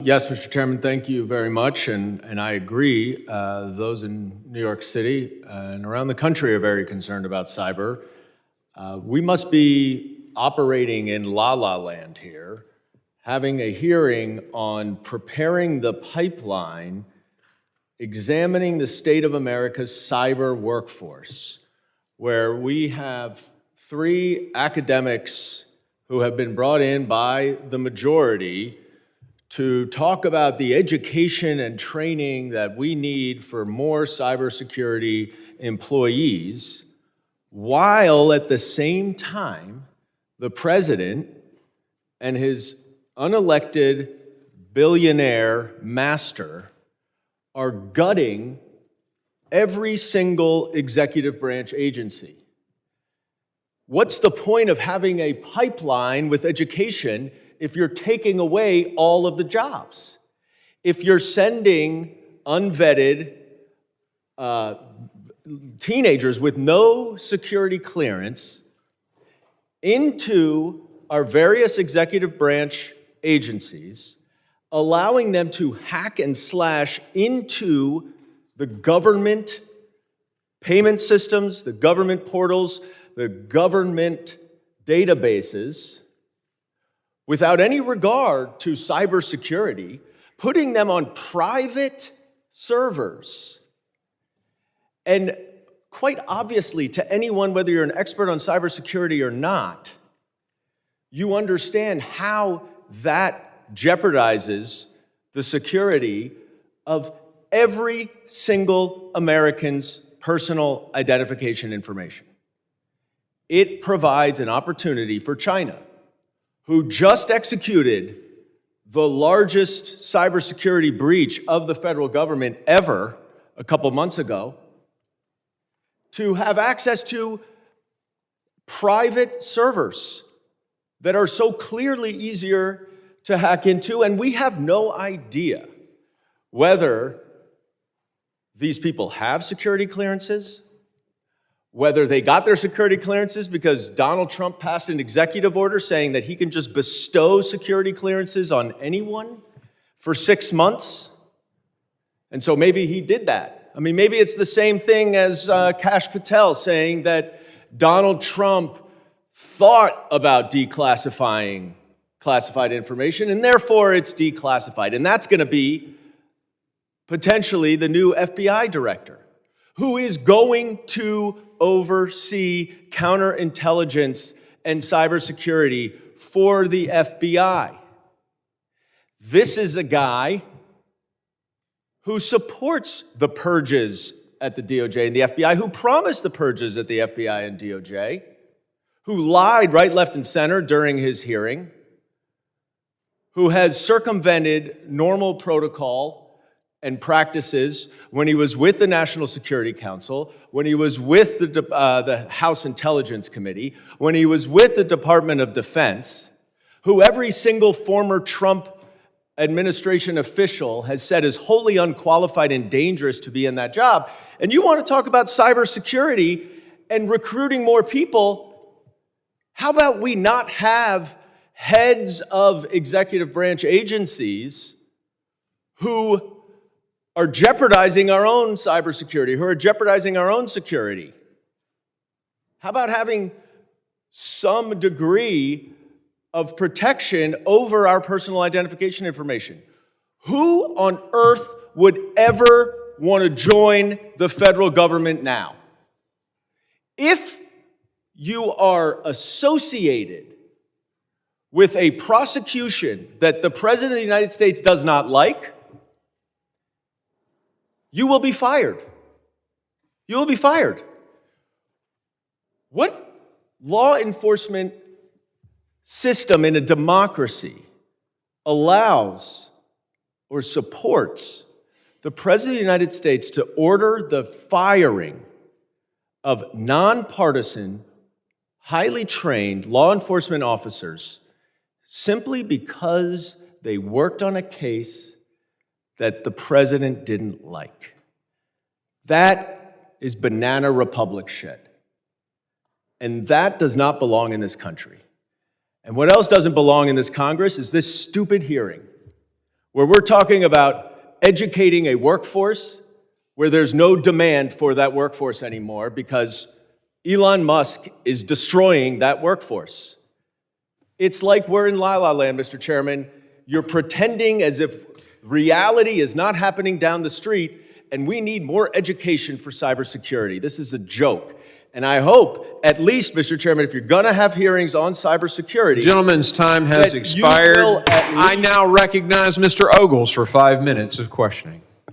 Yes, Mr. Chairman, thank you very much, and I agree. Those in New York City and around the country are very concerned about cyber. We must be operating in la-la land here, having a hearing on preparing the pipeline, examining the state of America's cyber workforce, where we have 3 academics who have been brought in by the majority to talk about the education and training that we need for more cybersecurity employees, while at the same time, the president and his unelected billionaire master are gutting every single executive branch agency. What's the point of having a pipeline with education if you're taking away all of the jobs? If you're sending unvetted teenagers with no security clearance into our various executive branch agencies, allowing them to hack and slash into the government payment systems, the government portals, the government databases, without any regard to cybersecurity, putting them on private servers. And quite obviously, to anyone, whether you're an expert on cybersecurity or not, you understand how that jeopardizes the security of every single American's personal identification information. It provides an opportunity for China, who just executed the largest cybersecurity breach of the federal government ever a couple months ago, to have access to private servers that are so clearly easier to hack into, and we have no idea whether these people have security clearances, whether they got their security clearances because Donald Trump passed an executive order saying that he can just bestow security clearances on anyone for 6 months. And so maybe he did that. I mean, maybe it's the same thing as Kash Patel saying that Donald Trump thought about declassifying classified information, and therefore it's declassified. And that's going to be potentially the new FBI director, who is going to oversee counterintelligence and cybersecurity for the FBI. This is a guy who supports the purges at the DOJ and the FBI, who promised the purges at the FBI and DOJ, who lied right, left, and center during his hearing, who has circumvented normal protocol and practices when he was with the National Security Council, when he was with the House Intelligence Committee, when he was with the Department of Defense, who every single former Trump administration official has said is wholly unqualified and dangerous to be in that job. And you want to talk about cybersecurity and recruiting more people? How about we not have heads of executive branch agencies who are jeopardizing our own cybersecurity, who are jeopardizing our own security? How about having some degree of protection over our personal identification information? Who on earth would ever want to join the federal government now? If you are associated with a prosecution that the President of the United States does not like, you will be fired. You will be fired. What law enforcement system in a democracy allows or supports the President of the United States to order the firing of nonpartisan, highly trained law enforcement officers simply because they worked on a case that the president didn't like? That is banana republic shit. And that does not belong in this country. And what else doesn't belong in this Congress is this stupid hearing, where we're talking about educating a workforce where there's no demand for that workforce anymore because Elon Musk is destroying that workforce. It's like we're in La La Land, Mr. Chairman. You're pretending as if reality is not happening down the street, and we need more education for cybersecurity. This is a joke. And I hope, at least, Mr. Chairman, if you're going to have hearings on cybersecurity... The gentleman's time has expired. I now recognize Mr. Ogles for 5 minutes of questioning.